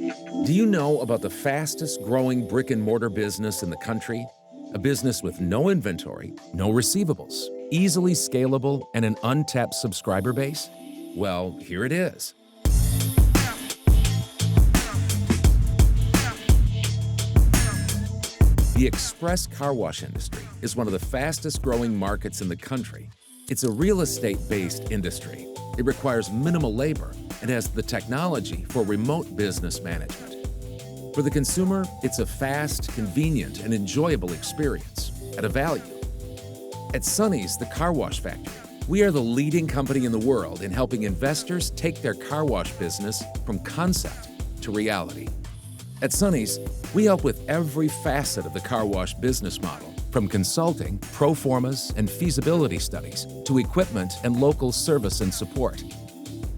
Do you know about the fastest growing brick and mortar business in the country? A business with no inventory, no receivables, easily scalable, and an untapped subscriber base? Well, here it is. The express car wash industry is one of the fastest growing markets in the country. It's a real estate-based industry. It requires minimal labor and has the technology for remote business management. For the consumer, it's a fast, convenient, and enjoyable experience at a value. At Sonny's, the car wash factory, we are the leading company in the world in helping investors take their car wash business from concept to reality. At Sonny's, we help with every facet of the car wash business model, from consulting, pro formas, and feasibility studies to equipment and local service and support.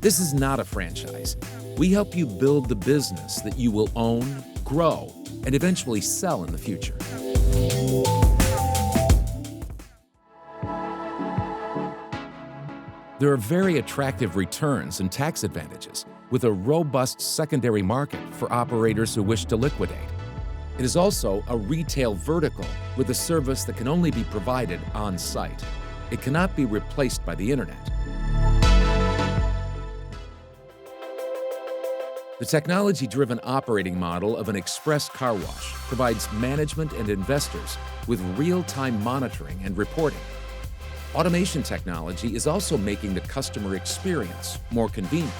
This is not a franchise. We help you build the business that you will own, grow, and eventually sell in the future. There are very attractive returns and tax advantages, with a robust secondary market for operators who wish to liquidate. It is also a retail vertical with a service that can only be provided on-site. It cannot be replaced by the internet. The technology-driven operating model of an express car wash provides management and investors with real-time monitoring and reporting. Automation technology is also making the customer experience more convenient,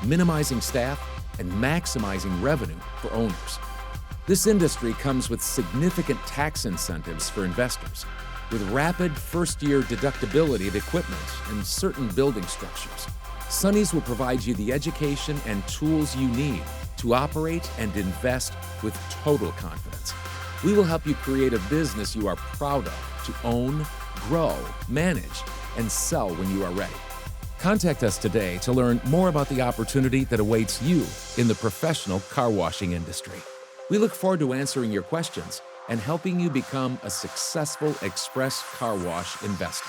minimizing staff and maximizing revenue for owners. This industry comes with significant tax incentives for investors, with rapid first-year deductibility of equipment and certain building structures. Sonny's will provide you the education and tools you need to operate and invest with total confidence. We will help you create a business you are proud of to own, grow, manage, and sell when you are ready. Contact us today to learn more about the opportunity that awaits you in the professional car washing industry. We look forward to answering your questions and helping you become a successful express car wash investor.